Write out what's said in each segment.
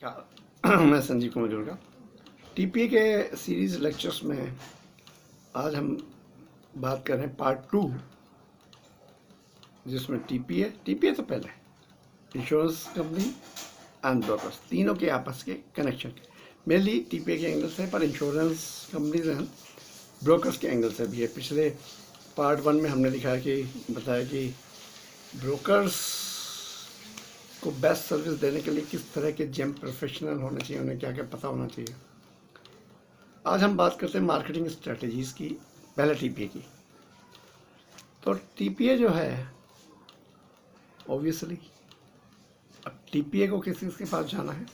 क्या मैं संजीव कुमार जुर्गा टीपीए के सीरीज लेक्चर्स में आज हम बात कर रहे हैं पार्ट 2, जिसमें टीपीए तो पहले इंश्योरेंस कंपनी एंड ब्रोकर्स तीनों के आपस के कनेक्शन के मेनली टीपीए के एंगल से, पर इंश्योरेंस कंपनीज एंड ब्रोकर्स के एंगल से भी है। पिछले पार्ट 1 में हमने बताया कि ब्रोकर्स को बेस्ट सर्विस देने के लिए किस तरह के जेम प्रोफेशनल होने चाहिए, उन्हें क्या क्या पता होना चाहिए। आज हम बात करते हैं मार्केटिंग स्ट्रेटजीज़ की, पहले टीपीए की। तो टीपीए जो है, ऑब्वियसली अब टीपीए को किस के पास जाना है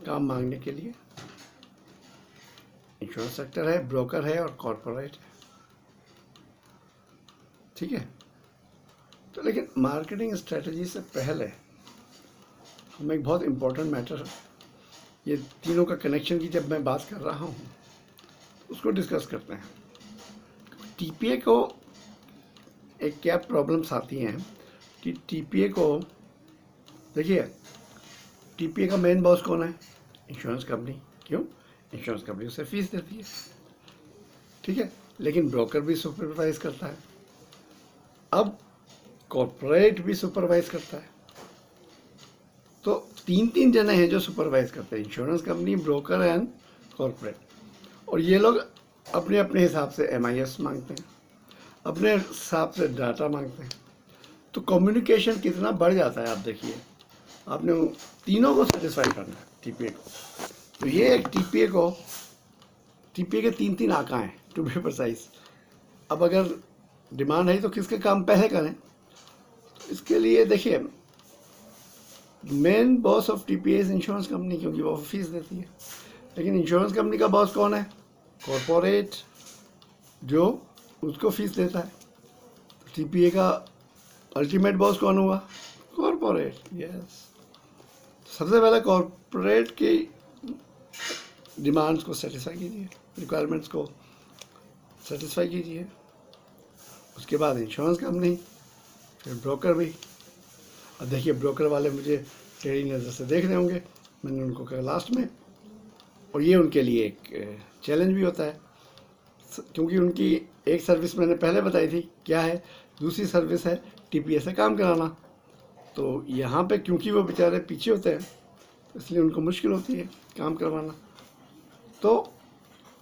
काम मांगने के लिए? इंश्योरेंस सेक्टर है, ब्रोकर है और कॉरपोरेट है, ठीक है। तो लेकिन मार्केटिंग स्ट्रेटजी से पहले हम एक बहुत इम्पोर्टेंट मैटर, ये तीनों का कनेक्शन की जब मैं बात कर रहा हूँ उसको डिस्कस करते हैं। टीपीए को एक क्या प्रॉब्लम्स आती हैं कि टीपीए को, देखिए टीपीए का मेन बॉस कौन है? Insurance company. क्यों? इंश्योरेंस कंपनी उसे फीस देती है, ठीक है। लेकिन ब्रोकर भी सुपरवाइज करता है, अब कॉर्पोरेट भी सुपरवाइज करता है। तो तीन जने हैं जो सुपरवाइज करते हैं, insurance company, broker and corporate. और ये लोग अपने अपने हिसाब से MIS मांगते हैं, अपने हिसाब से डाटा मांगते हैं। तो कम्युनिकेशन कितना बढ़ जाता है, आप देखिए। आपने तीनों को सेटिस्फाई करना है टीपीए को। तो ये एक टीपीए के तीन आका हैं, टू बी प्रिसाइज। अब अगर डिमांड है तो किसके काम पहले करें? तो इसके लिए देखिए, main boss of TPA is insurance company, क्योंकि वो फीस देती है। लेकिन इंश्योरेंस कंपनी का बॉस कौन है? कॉरपोरेट, जो उसको फीस देता है। टीपीए का अल्टीमेट बॉस कौन हुआ? Corporate, yes. सबसे पहले कॉरपोरेट की डिमांड्स को सेटिस्फाई कीजिए, रिक्वायरमेंट्स को सेटिस्फाई कीजिए। उसके बाद इंश्योरेंस कंपनी, फिर ब्रोकर भी। अब देखिए, ब्रोकर वाले मुझे टेढ़ी नज़र से देख रहे होंगे, मैंने उनको कहा लास्ट में। और ये उनके लिए एक चैलेंज भी होता है, क्योंकि उनकी एक सर्विस मैंने पहले बताई थी क्या है, दूसरी सर्विस है टीपीए से काम कराना। तो यहाँ पे क्योंकि वो बेचारे पीछे होते हैं, इसलिए उनको मुश्किल होती है काम करवाना। तो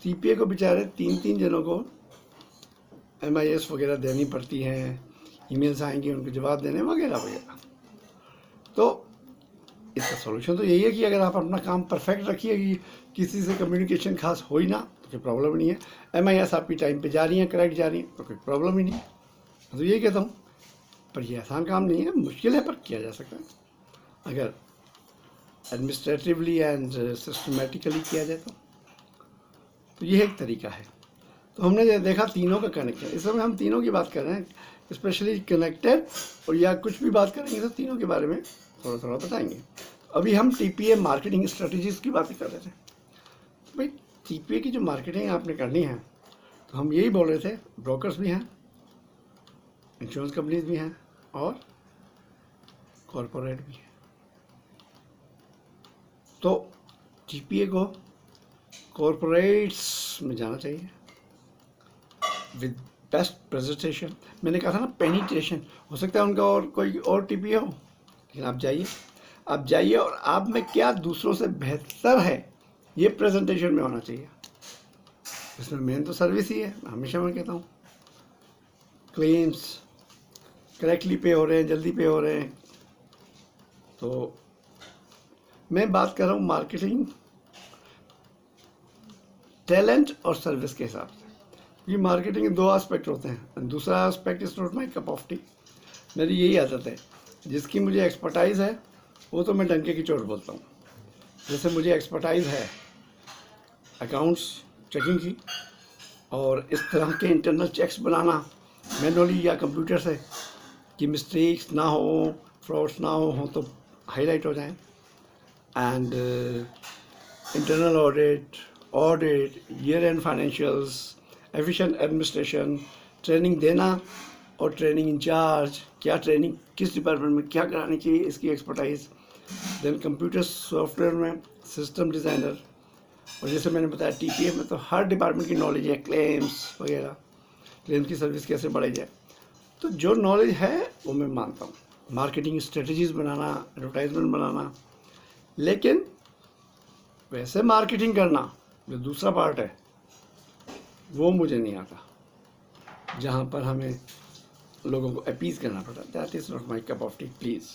टीपीए को बेचारे तीन जनों को MIS वगैरह देनी पड़ती हैं, ईमेल्स आएंगी उनको जवाब देने वगैरह वगैरह। तो इसका सॉल्यूशन तो यही है कि अगर आप अपना काम परफेक्ट रखिए कि किसी से कम्युनिकेशन खास हो ही ना, तो कोई प्रॉब्लम नहीं है। MIS आपकी टाइम पे जा रही हैं, करेक्ट जा रही हैं, तो कोई प्रॉब्लम ही नहीं है। तो यही कहता हूँ, पर ये आसान काम नहीं है, मुश्किल है, पर किया जा सकता है अगर एडमिनिस्ट्रेटिवली एंड सिस्टमेटिकली किया जाए तो ये एक तरीका है। तो हमने देखा तीनों का कनेक्शन, इस समय हम तीनों की बात कर रहे हैं, स्पेशली कनेक्टेड। और या कुछ भी बात करेंगे तो तीनों के बारे में थोड़ा बताएंगे। अभी हम टीपीए मार्केटिंग स्ट्रेटजीज की बातें कर रहे थे। तो भाई टीपीए की जो मार्केटिंग आपने करनी है, तो हम यही बोल रहे थे, ब्रोकर्स भी हैं, इंश्योरेंस कंपनीज भी हैं और कॉरपोरेट भी हैं। तो टीपीए को कॉरपोरेट्स में जाना चाहिए विद बेस्ट प्रेजेंटेशन। मैंने कहा था ना, पेनिट्रेशन। हो सकता है उनका और कोई और टीपीए हो, लेकिन आप जाइए और आप में क्या दूसरों से बेहतर है, ये प्रेजेंटेशन में होना चाहिए। इसमें मेन तो सर्विस ही है, हमेशा मैं कहता हूँ। क्लेम्स करेक्टली पे हो रहे हैं, जल्दी पे हो रहे हैं। तो मैं बात कर रहा हूँ मार्केटिंग टैलेंट और सर्विस के हिसाब से। ये मार्केटिंग के 2 एस्पेक्ट होते हैं। दूसरा aspect is not my cup of T. मेरी यही आदत है, जिसकी मुझे एक्सपर्टाइज़ है वो तो मैं डंके की चोट बोलता हूँ। जैसे मुझे एक्सपर्टाइज़ है अकाउंट्स चेकिंग की, और इस तरह के इंटरनल चेक्स बनाना मैनुअली या कंप्यूटर से, कि मिस्टेक्स ना हो, फ्रॉड्स ना हो तो हाईलाइट हो जाएं। And internal audit, year and financials, efficient administration, training देना और ट्रेनिंग इंचार्ज, क्या ट्रेनिंग किस डिपार्टमेंट में क्या करानी चाहिए, इसकी एक्सपर्टाइज। देन कंप्यूटर सॉफ्टवेयर में सिस्टम डिज़ाइनर, और जैसे मैंने बताया टीपीए में तो हर डिपार्टमेंट की नॉलेज है, क्लेम्स वगैरह, क्लेम्स की सर्विस कैसे बढ़ाई जाए। तो जो नॉलेज है वो मैं मानता हूँ। मार्केटिंग स्ट्रेटजीज बनाना, एडवर्टाइजमेंट बनाना, लेकिन वैसे मार्केटिंग करना जो दूसरा पार्ट है वो मुझे नहीं आता, जहाँ पर हमें लोगों को अपीज करना पड़ता। That is not my cup of T please.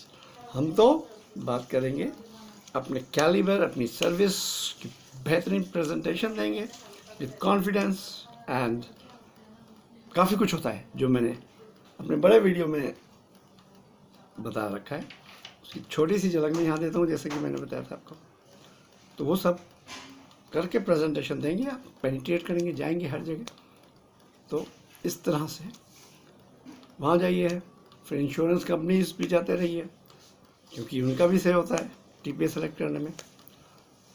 हम तो बात करेंगे अपने कैलिबर, अपनी सर्विस की बेहतरीन प्रेजेंटेशन देंगे विद कॉन्फिडेंस, एंड काफ़ी कुछ होता है जो मैंने अपने बड़े वीडियो में बता रखा है। उसकी छोटी सी झलक मैं यहाँ देता हूँ, जैसे कि मैंने बताया था आपको। तो वो सब करके प्रेजेंटेशन देंगे, आप पेनिट्रेट करेंगे, जाएंगे हर जगह। तो इस तरह से वहाँ जाइए, फिर इंश्योरेंस कंपनीज भी जाते रहिए, क्योंकि उनका भी सही होता है टीपीए सेलेक्ट करने में।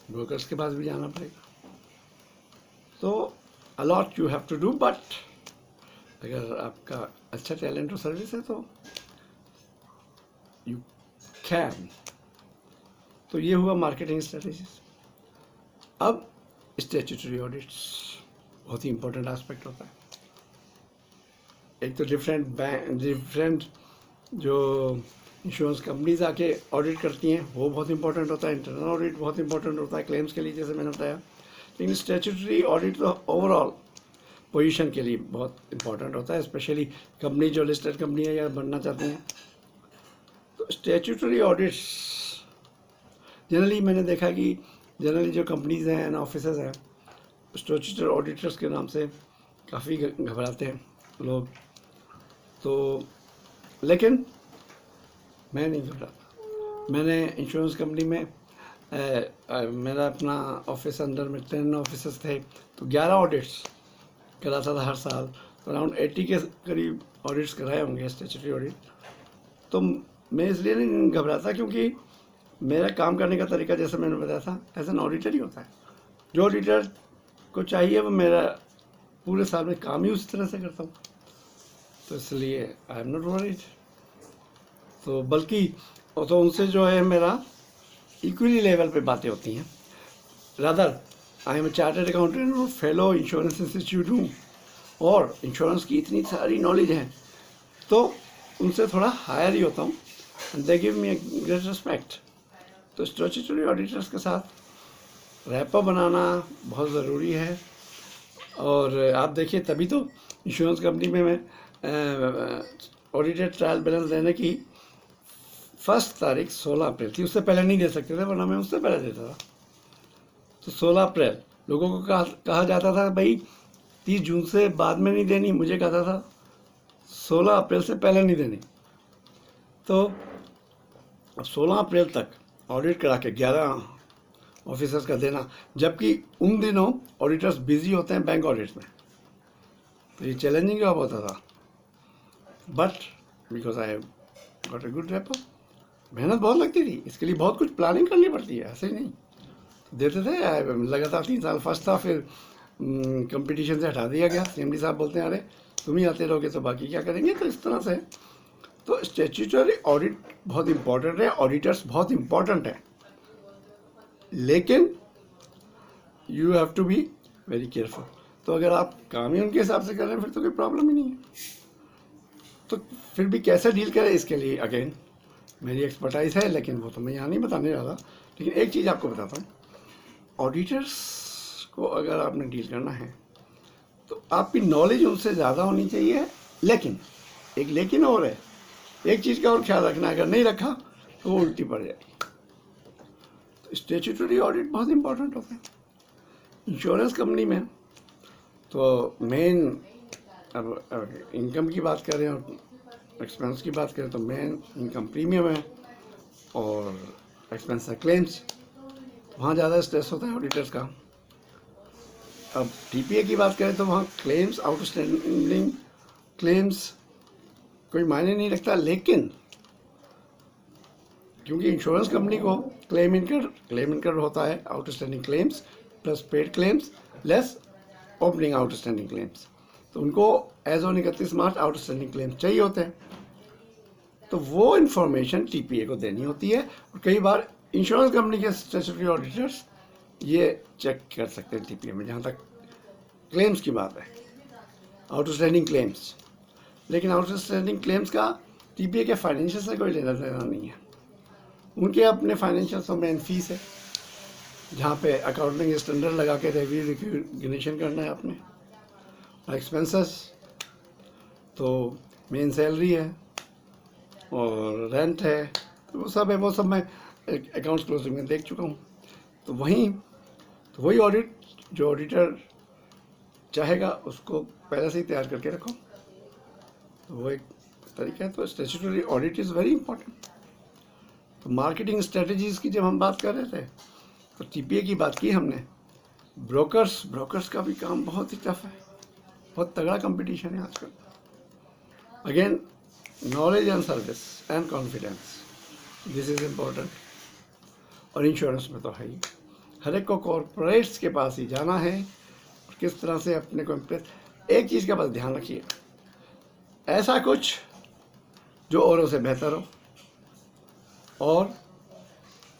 ब्रोकर्स के पास भी जाना पड़ेगा। तो a lot you have to do, but अगर आपका अच्छा टैलेंट और सर्विस है तो यू कैन। तो ये हुआ मार्केटिंग स्ट्रेटेजीज। अब स्टैट्यूटरी ऑडिट्स बहुत ही इंपॉर्टेंट एस्पेक्ट होता है। एक तो डिफरेंट जो इंश्योरेंस कंपनीज आके ऑडिट करती हैं वो बहुत इंपॉर्टेंट होता है। इंटरनल ऑडिट बहुत इंपॉर्टेंट होता है क्लेम्स के लिए, जैसे मैंने बताया। लेकिन स्टैट्यूटरी ऑडिट तो ओवरऑल पोजीशन के लिए बहुत इंपॉर्टेंट होता है, स्पेशली कंपनी जो लिस्टेड कंपनी है या बनना चाहते हैं। तो स्टैट्यूटरी ऑडिट्स जनरली मैंने देखा कि जनरली जो कंपनीज हैं एंड ऑफिसर्स हैं, स्टैट्यूटरी ऑडिटर्स के नाम से काफ़ी घबराते हैं लोग। तो लेकिन मैं नहीं घबराता। मैंने इंश्योरेंस कंपनी में मेरा अपना ऑफिस अंडर में 10 ऑफिसर्स थे, तो 11 ऑडिट्स कराता था हर साल। तो अराउंड 80 के करीब ऑडिट्स कराए होंगे स्टैट्यूटरी ऑडिट। तो मैं इसलिए नहीं घबराता क्योंकि मेरा काम करने का तरीका, जैसे मैंने बताया था, एज एन ऑडिटर ही होता है। जो ऑडिटर को चाहिए वो मेरा पूरे साल में काम ही उस तरह से करता हूँ। तो इसलिए आई एम नॉट वरीड। तो बल्कि तो उनसे जो है मेरा इक्वली लेवल पे बातें होती हैं। Rather I am a chartered accountant और फेलो इंश्योरेंस इंस्टीट्यूट हूँ, और इंश्योरेंस की इतनी सारी नॉलेज है तो उनसे थोड़ा हायर ही होता हूँ, and they give me a great respect. तो स्टैट्यूटरी ऑडिटर्स के साथ रैपो बनाना बहुत ज़रूरी है। और आप देखिए तभी तो इंश्योरेंस कंपनी में मैं ऑडिटेड ट्रायल बैलेंस देने की फर्स्ट तारीख 16 अप्रैल थी। उससे पहले नहीं दे सकते थे, वरना मैं उससे पहले देता था। तो 16 अप्रैल लोगों को कहा जाता था भाई 30 जून से बाद में नहीं देनी, मुझे कहता था 16 अप्रैल से पहले नहीं देनी। तो अब 16 अप्रैल तक ऑडिट करा के 11 ऑफिसर्स का देना, जबकि उन दिनों ऑडिटर्स बिजी होते हैं बैंक ऑडिट्स में। तो ये चैलेंजिंग जॉब होता था, but because I got a good repo. मेहनत बहुत लगती थी, इसके लिए बहुत कुछ प्लानिंग करनी पड़ती है, ऐसे ही नहीं देते थे। लगातार 3 साल फर्स्ट था, फिर कंपटीशन से हटा दिया गया। सीएमडी साहब बोलते हैं अरे तुम ही आते रहोगे तो बाकी क्या करेंगे। तो इस तरह से तो स्टैट्यूटरी ऑडिट बहुत इंपॉर्टेंट है, ऑडिटर्स बहुत इंपॉर्टेंट है, लेकिन you have to be very careful. तो अगर आप काम ही उनके हिसाब से कर रहे हैं फिर तो कोई प्रॉब्लम ही नहीं है। तो फिर भी कैसे डील करें, इसके लिए अगेन मेरी एक्सपर्टाइज है, लेकिन वो तो मैं यहाँ नहीं बताने वाला। लेकिन एक चीज़ आपको बताता हूँ, ऑडिटर्स को अगर आपने डील करना है तो आपकी नॉलेज उनसे ज़्यादा होनी चाहिए। लेकिन एक लेकिन और है, एक चीज़ का और ख्याल रखना, अगर नहीं रखा तो वो उल्टी पड़ जाएगी। तो स्टैट्यूटरी ऑडिट बहुत इंपॉर्टेंट होता है इंश्योरेंस कंपनी में। तो मेन अब इनकम की बात करें और एक्सपेंस की बात करें तो मेन इनकम प्रीमियम है और एक्सपेंस है क्लेम्स। वहाँ ज़्यादा स्ट्रेस होता है ऑडिटर्स का। अब टीपीए की बात करें तो वहाँ क्लेम्स, आउटस्टैंडिंग क्लेम्स कोई मायने नहीं रखता, लेकिन क्योंकि इंश्योरेंस कंपनी को क्लेम इनकर होता है outstanding claims plus paid claims less opening outstanding claims, तो उनको as on 31 March outstanding claims चाहिए होते हैं। तो वो इन्फॉर्मेशन टीपीए को देनी होती है, और कई बार इंश्योरेंस कंपनी के स्टैट्यूटरी ऑडिटर्स ये चेक कर सकते हैं टीपीए में, जहाँ तक क्लेम्स की बात है, आउटस्टैंडिंग क्लेम्स। लेकिन आउटस्टैंडिंग क्लेम्स का टीपीए के फाइनेंशियल से कोई लेना देना नहीं है। उनके अपने फाइनेंशियल मेन फीस है, जहाँ पे अकाउंटिंग स्टैंडर्ड लगा के रेवेन्यू रिकग्निशन करना है अपने। और एक्सपेंसेस तो मेन सैलरी है और रेंट है, तो वो सब मैं अकाउंट्स क्लोजिंग में देख चुका हूँ। तो वही ऑडिट जो ऑडिटर चाहेगा उसको पहले से ही तैयार करके रखो, तो वो एक तरीका है। तो statutory audit is very important. तो मार्केटिंग स्ट्रेटजीज़ की जब हम बात कर रहे थे तो टीपीए की बात की हमने। ब्रोकर्स का भी काम बहुत ही टफ है, बहुत तगड़ा कंपटीशन है आजकल। Again, knowledge and service and confidence, this is important. और इंश्योरेंस में तो है ही, हर एक को कॉरपोरेट्स के पास ही जाना है और किस तरह से अपने को। एक चीज़ का बस ध्यान रखिए, ऐसा कुछ जो औरों से बेहतर हो, और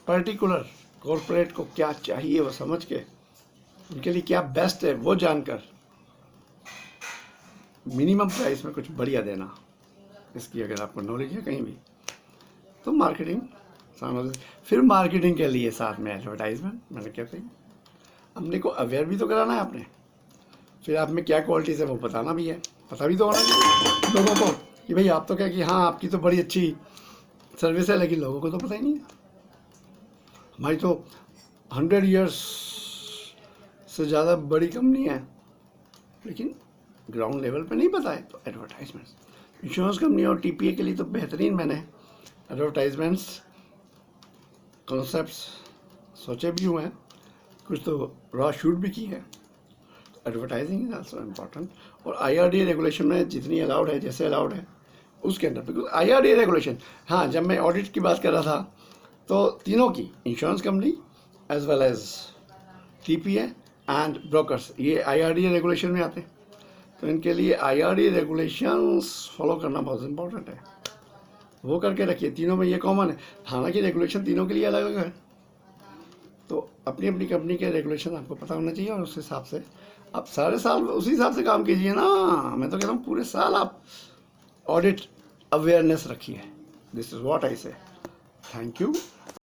पर्टिकुलर कॉरपोरेट को क्या चाहिए वो समझ के, उनके लिए क्या बेस्ट है वो जानकर मिनिमम प्राइस में कुछ बढ़िया देना। इसकी अगर आपको नॉलेज है कहीं भी, तो मार्केटिंग फिर मार्केटिंग के लिए साथ में एडवर्टाइजमेंट, मैंने कहते हैं अपने को अवेयर भी तो कराना है आपने। फिर आप में क्या क्वालिटीज़ है वो बताना भी है, पता भी तो होना चाहिए लोगों को कि भाई आप तो क्या कि हाँ आपकी तो बड़ी अच्छी सर्विस है, लेकिन लोगों को तो पता ही नहीं है। हमारी तो 100 ईयर्स से ज़्यादा बड़ी कंपनी है, लेकिन ग्राउंड लेवल पे नहीं पता है। तो एडवर्टाइजमेंट्स, इंश्योरेंस कंपनी और टीपीए के लिए तो बेहतरीन मैंने एडवर्टाइजमेंट्स कॉन्सेप्ट्स सोचे भी हुए हैं, कुछ तो रॉ शूट भी की है। Advertising is also important. और IRDA रेगुलेशन में जितनी अलाउड है, जैसे अलाउड है उसके अंदर, बिकॉज IRDA रेगुलेशन, हाँ जब मैं ऑडिट की बात कर रहा था तो तीनों की, insurance company as well as TPA and brokers, ये IRDA रेगुलेशन में आते हैं। तो इनके लिए IRDA रेगुलेशंस फॉलो करना बहुत इंपॉर्टेंट है, वो करके रखिए। तीनों में ये कॉमन है, हालांकि रेगुलेशन तीनों के लिए अलग अलग है, तो अपनी अपनी कंपनी के रेगुलेशन आपको पता होना चाहिए, और उस हिसाब से आप सारे साल उसी हिसाब से काम कीजिए ना। मैं तो कहता हूँ पूरे साल आप ऑडिट अवेयरनेस रखिए। दिस इज़ व्हाट आई से। Thank you.